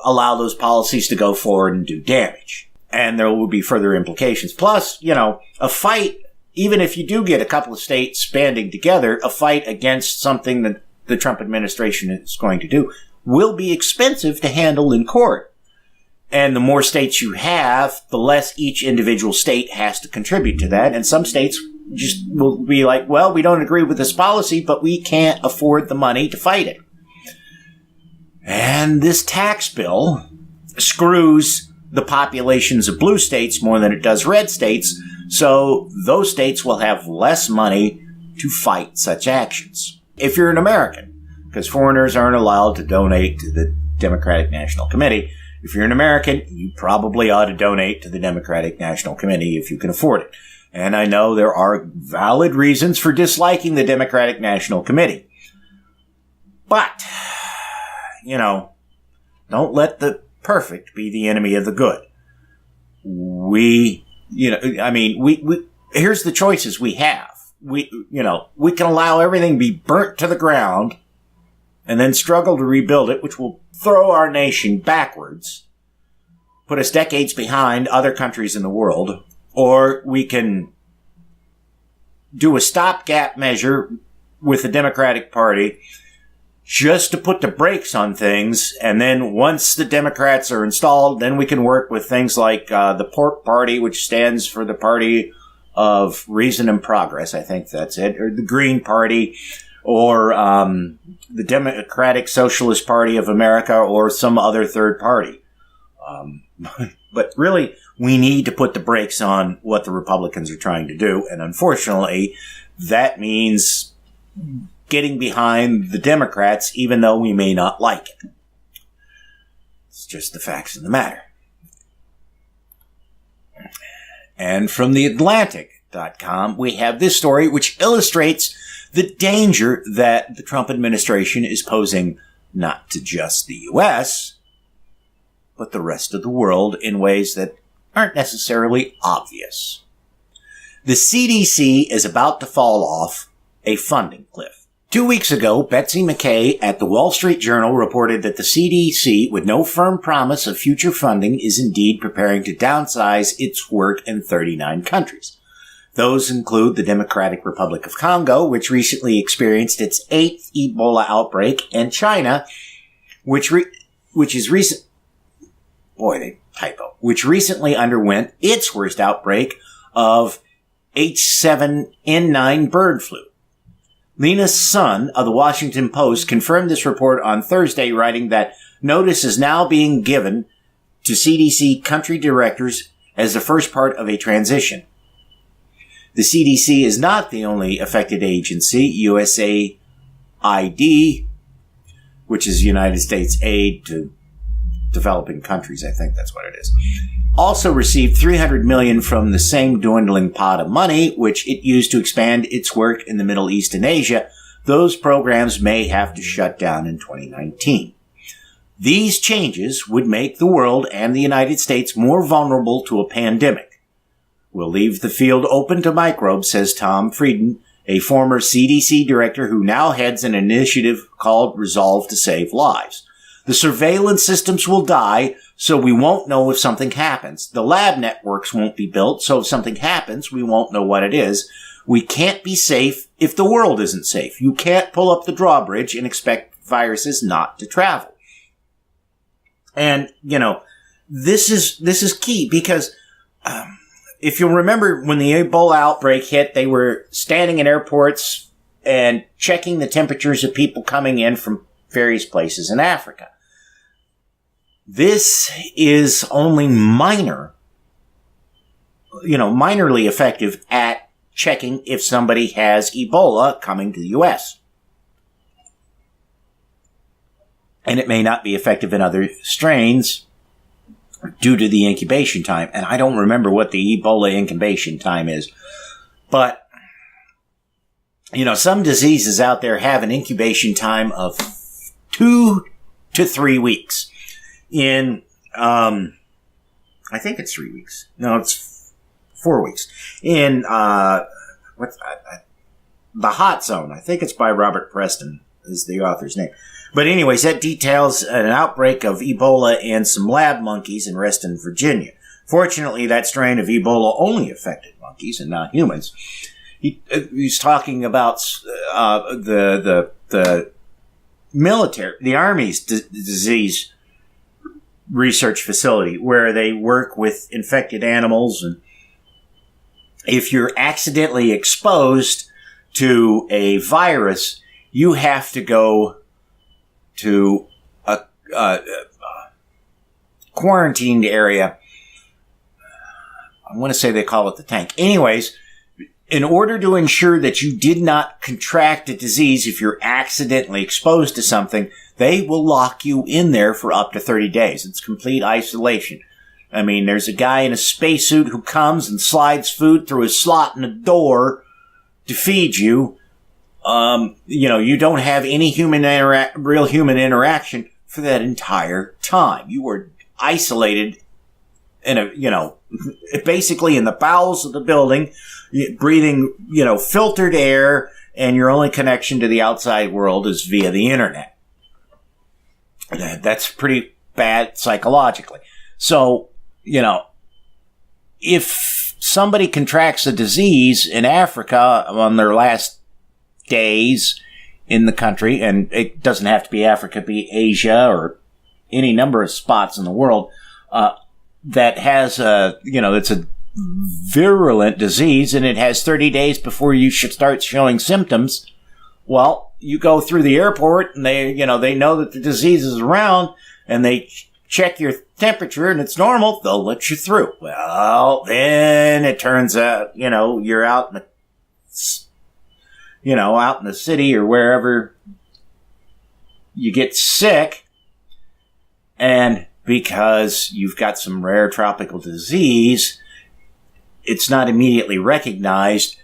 allow those policies to go forward and do damage. And there will be further implications. Plus, a fight, even if you do get a couple of states banding together, a fight against something that the Trump administration is going to do will be expensive to handle in court. And the more states you have, the less each individual state has to contribute to that. And some states just will be like, well, we don't agree with this policy, but we can't afford the money to fight it. And this tax bill screws the populations of blue states more than it does red states, so those states will have less money to fight such actions. If you're an American, because foreigners aren't allowed to donate to the Democratic National Committee, if you're an American, you probably ought to donate to the Democratic National Committee if you can afford it. And I know there are valid reasons for disliking the Democratic National Committee. But, don't let the perfect be the enemy of the good. Here's the choices we have. We can allow everything to be burnt to the ground and then struggle to rebuild it, which will throw our nation backwards, put us decades behind other countries in the world, or we can do a stopgap measure with the Democratic Party just to put the brakes on things, and then once the Democrats are installed, then we can work with things like the Pork Party, which stands for the Party of Reason and Progress, I think that's it, or the Green Party, or the Democratic Socialist Party of America, or some other third party. But really, we need to put the brakes on what the Republicans are trying to do, and unfortunately, that means getting behind the Democrats, even though we may not like it. It's just the facts of the matter. And from theatlantic.com, we have this story which illustrates the danger that the Trump administration is posing not to just the U.S., but the rest of the world in ways that aren't necessarily obvious. The CDC is about to fall off a funding cliff. 2 weeks ago, Betsy McKay at the Wall Street Journal reported that the CDC, with no firm promise of future funding, is indeed preparing to downsize its work in 39 countries. Those include the Democratic Republic of Congo, which recently experienced its 8th Ebola outbreak, and China, which recently underwent its worst outbreak of H7N9 bird flu. Lena Sun of the Washington Post confirmed this report on Thursday, writing that notice is now being given to CDC country directors as the first part of a transition. The CDC is not the only affected agency. USAID, which is United States Aid to Developing Countries, I think that's what it is, also received $300 million from the same dwindling pot of money, which it used to expand its work in the Middle East and Asia. Those programs may have to shut down in 2019. These changes would make the world and the United States more vulnerable to a pandemic. We'll leave the field open to microbes, says Tom Frieden, a former CDC director who now heads an initiative called Resolve to Save Lives. The surveillance systems will die, so we won't know if something happens. The lab networks won't be built, so if something happens, we won't know what it is. We can't be safe if the world isn't safe. You can't pull up the drawbridge and expect viruses not to travel. And, this is key because if you'll remember when the Ebola outbreak hit, they were standing in airports and checking the temperatures of people coming in from various places in Africa. This is only minorly effective at checking if somebody has Ebola coming to the U.S. And it may not be effective in other strains due to the incubation time. And I don't remember what the Ebola incubation time is. But, some diseases out there have an incubation time of 2 to 3 weeks. I think it's 3 weeks. No, it's 4 weeks. In, The Hot Zone. I think it's by Robert Preston is the author's name. But anyways, that details an outbreak of Ebola in some lab monkeys in Reston, Virginia. Fortunately, that strain of Ebola only affected monkeys and not humans. He's talking about the military, the Army's disease research facility, where they work with infected animals. And if you're accidentally exposed to a virus, you have to go to a quarantined area. I want to say they call it the tank. Anyways, in order to ensure that you did not contract a disease if you're accidentally exposed to something, they will lock you in there for up to 30 days. It's complete isolation. I mean, there's a guy in a spacesuit who comes and slides food through a slot in a door to feed you. You don't have any real human interaction for that entire time. You were isolated in basically in the bowels of the building, breathing, filtered air, and your only connection to the outside world is via the internet. That's pretty bad psychologically. So, if somebody contracts a disease in Africa on their last days in the country, and it doesn't have to be Africa, it be Asia or any number of spots in the world, that has it's a virulent disease and it has 30 days before you should start showing symptoms. Well, you go through the airport and they know that the disease is around and they check your temperature and it's normal, they'll let you through. Well, then it turns out, you're out in the city or wherever you get sick, and because you've got some rare tropical disease, it's not immediately recognized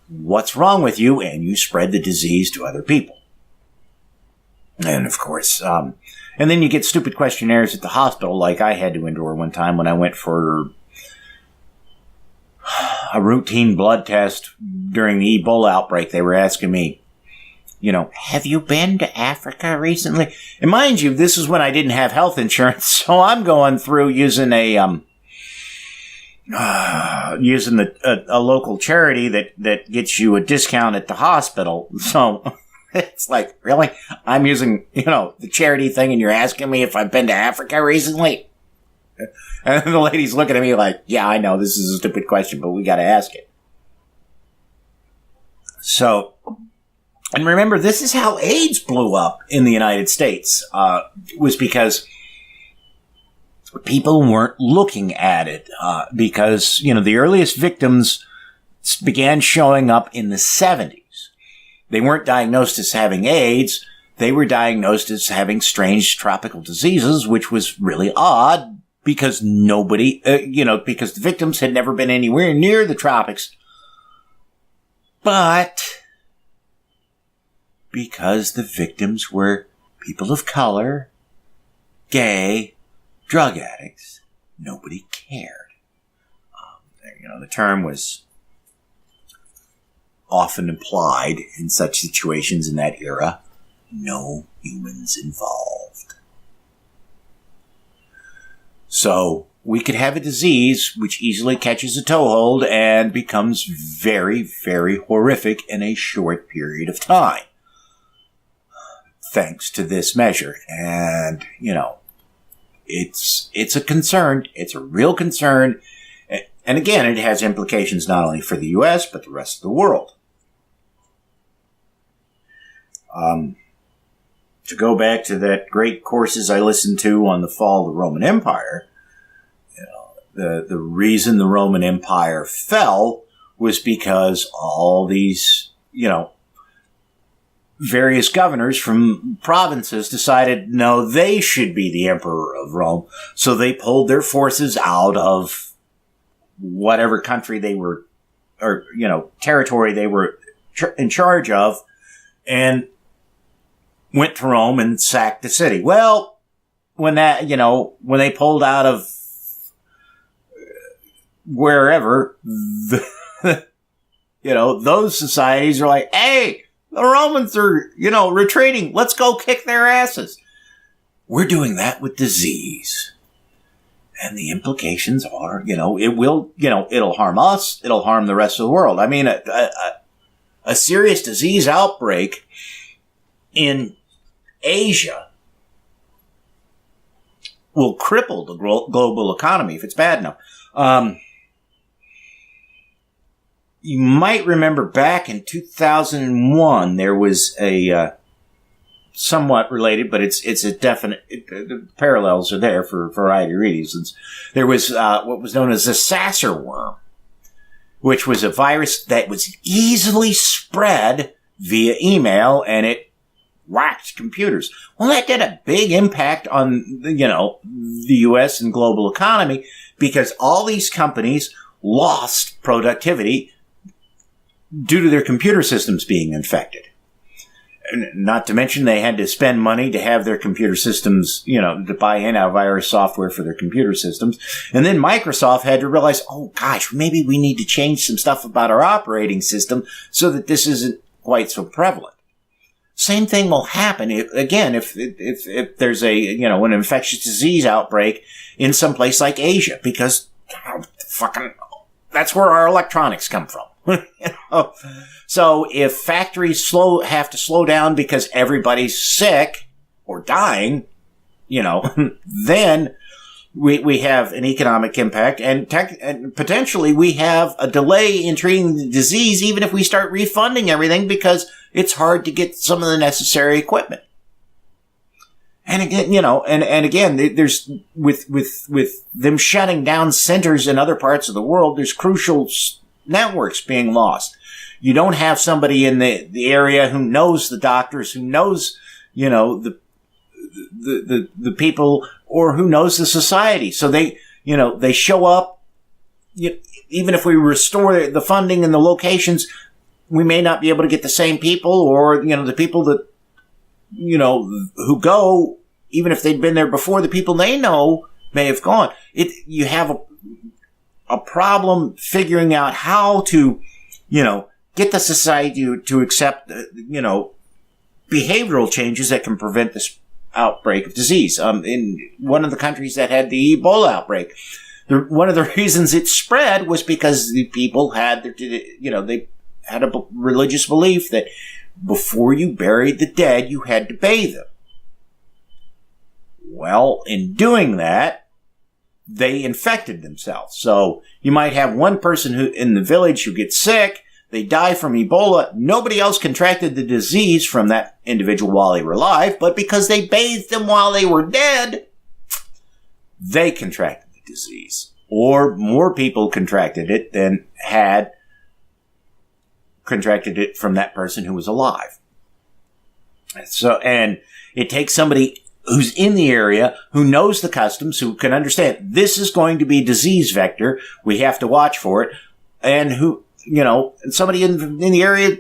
what's wrong with you, and you spread the disease to other people. And of course, and then you get stupid questionnaires at the hospital, like I had to endure one time when I went for a routine blood test during the Ebola outbreak. They were asking me, have you been to Africa recently? And mind you, this is when I didn't have health insurance, so I'm going through using a local charity that gets you a discount at the hospital. So it's like, really? I'm using, the charity thing and you're asking me if I've been to Africa recently? And the lady's looking at me like, yeah, I know this is a stupid question, but we got to ask it. So, and remember, this is how AIDS blew up in the United States, was because people weren't looking at it, because, the earliest victims began showing up in the 70s. They weren't diagnosed as having AIDS. They were diagnosed as having strange tropical diseases, which was really odd because nobody, because the victims had never been anywhere near the tropics. But because the victims were people of color, gay, drug addicts, nobody cared. The term was often implied in such situations in that era. No humans involved. So we could have a disease which easily catches a toehold and becomes very, very horrific in a short period of time. Thanks to this measure. And, it's a concern. It's a real concern. And again, it has implications not only for the U.S., but the rest of the world. To go back to that great courses I listened to on the fall of the Roman Empire, the reason the Roman Empire fell was because all these, various governors from provinces decided, no, they should be the emperor of Rome. So they pulled their forces out of whatever country they were, or, territory they were in charge of, and went to Rome and sacked the city. Well, when they pulled out of wherever, those societies are like, hey, the Romans are, retreating. Let's go kick their asses. We're doing that with disease. And the implications are, it'll harm us. It'll harm the rest of the world. I mean, a serious disease outbreak in Asia will cripple the global economy if it's bad enough. You might remember back in 2001, there was a somewhat related, but it's a definite, the parallels are there for a variety of reasons. There was what was known as the Sasser worm, which was a virus that was easily spread via email, and it whacked computers. Well, that did a big impact on the U.S. and global economy because all these companies lost productivity due to their computer systems being infected. Not to mention they had to spend money to have their computer systems, to buy antivirus software for their computer systems. And then Microsoft had to realize, oh gosh, maybe we need to change some stuff about our operating system so that this isn't quite so prevalent. Same thing will happen if there's an infectious disease outbreak in some place like Asia, because that's where our electronics come from. So if factories have to slow down because everybody's sick or dying, then we have an economic impact and potentially we have a delay in treating the disease, even if we start refunding everything because it's hard to get some of the necessary equipment. And again, and again, there's with them shutting down centers in other parts of the world, there's crucial networks being lost. You don't have somebody in the area who knows the doctors, who knows, the people, or who knows the society. So they show up. Even if we restore the funding and the locations, we may not be able to get the same people, or, the people that, who go, even if they'd been there before, the people they know may have gone. You have a problem figuring out how to, get the society to accept, behavioral changes that can prevent this outbreak of disease. In one of the countries that had the Ebola outbreak, one of the reasons it spread was because the people had, they had a religious belief that before you buried the dead, you had to bathe them. Well, in doing that, they infected themselves. So you might have one person who in the village who gets sick, they die from Ebola. Nobody else contracted the disease from that individual while they were alive, but because they bathed them while they were dead, they contracted the disease. Or more people contracted it than had contracted it from that person who was alive. So, and it takes somebody who's in the area, who knows the customs, who can understand this is going to be disease vector. We have to watch for it. And who, you know, somebody in the area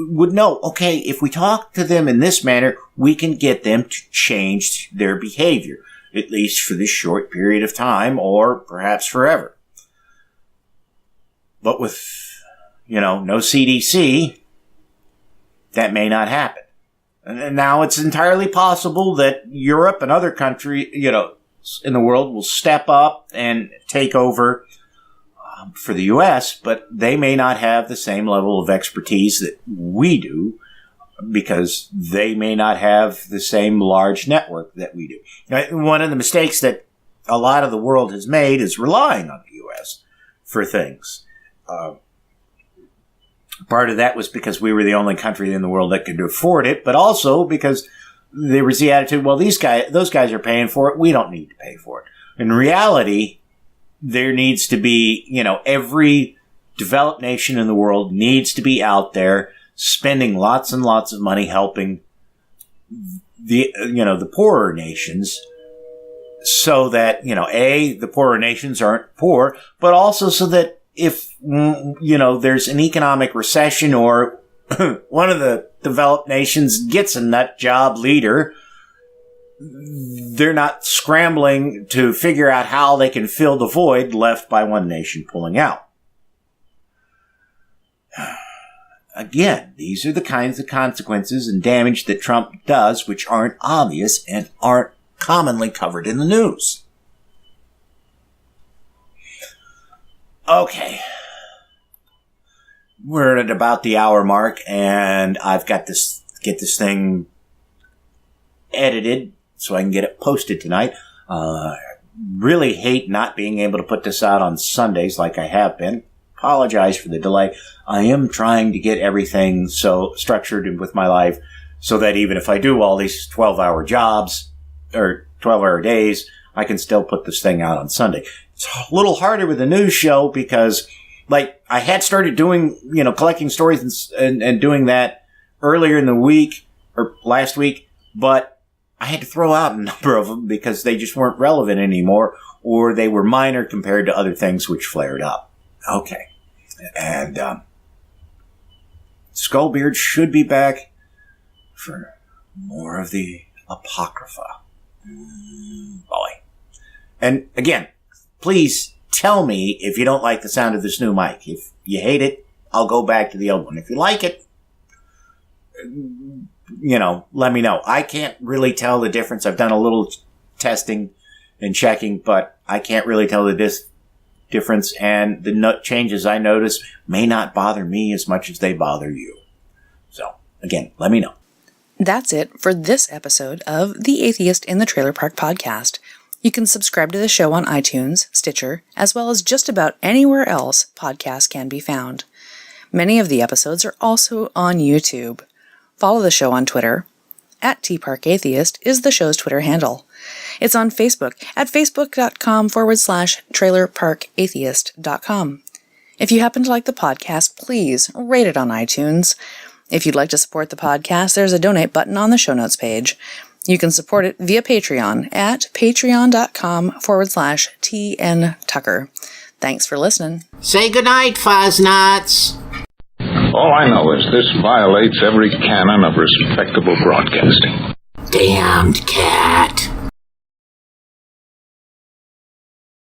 would know, okay, if we talk to them in this manner, we can get them to change their behavior, at least for this short period of time, or perhaps forever. But with, you know, no CDC, that may not happen. And now it's entirely possible that Europe and other countries, you know, in the world will step up and take over for the U.S., but they may not have the same level of expertise that we do, because they may not have the same large network that we do. Now, one of the mistakes that a lot of the world has made is relying on the U.S. for things. Part of that was because we were the only country in the world that could afford it, but also because there was the attitude, well, those guys are paying for it, we don't need to pay for it. In reality, there needs to be, you know, every developed nation in the world needs to be out there spending lots and lots of money helping the poorer nations, so that, you know, the poorer nations aren't poor, but also so that if, you know, there's an economic recession or one of the developed nations gets a nut job leader, they're not scrambling to figure out how they can fill the void left by one nation pulling out. Again, these are the kinds of consequences and damage that Trump does, which aren't obvious and aren't commonly covered in the news. Okay. We're at about the hour mark, and I've got to get this thing edited so I can get it posted tonight. Really hate not being able to put this out on Sundays like I have been. Apologize for the delay. I am trying to get everything so structured with my life so that even if I do all these 12-hour jobs or 12-hour days, I can still put this thing out on Sunday. It's a little harder with the news show because, like, I had started doing, you know, collecting stories and doing that earlier in the week or last week, but I had to throw out a number of them because they just weren't relevant anymore, or they were minor compared to other things which flared up. Okay. And Skullbeard should be back for more of the Apocrypha. Boy. And again, please tell me if you don't like the sound of this new mic. If you hate it, I'll go back to the old one. If you like it, you know, let me know. I can't really tell the difference. I've done a little testing and checking, but I can't really tell the difference, and the changes I notice may not bother me as much as they bother you. So, again, let me know. That's it for this episode of The Atheist in the Trailer Park Podcast. You can subscribe to the show on iTunes, Stitcher, as well as just about anywhere else podcasts can be found. Many of the episodes are also on YouTube. Follow the show on Twitter. @TParkAtheist is the show's Twitter handle. It's on Facebook at facebook.com/trailerparkatheist.com. If you happen to like the podcast, please rate it on iTunes. If you'd like to support the podcast, there's a donate button on the show notes page. You can support it via Patreon at patreon.com/TNTucker. Thanks for listening. Say goodnight, Fuzz-Nuts. All I know is this violates every canon of respectable broadcasting. Damned cat.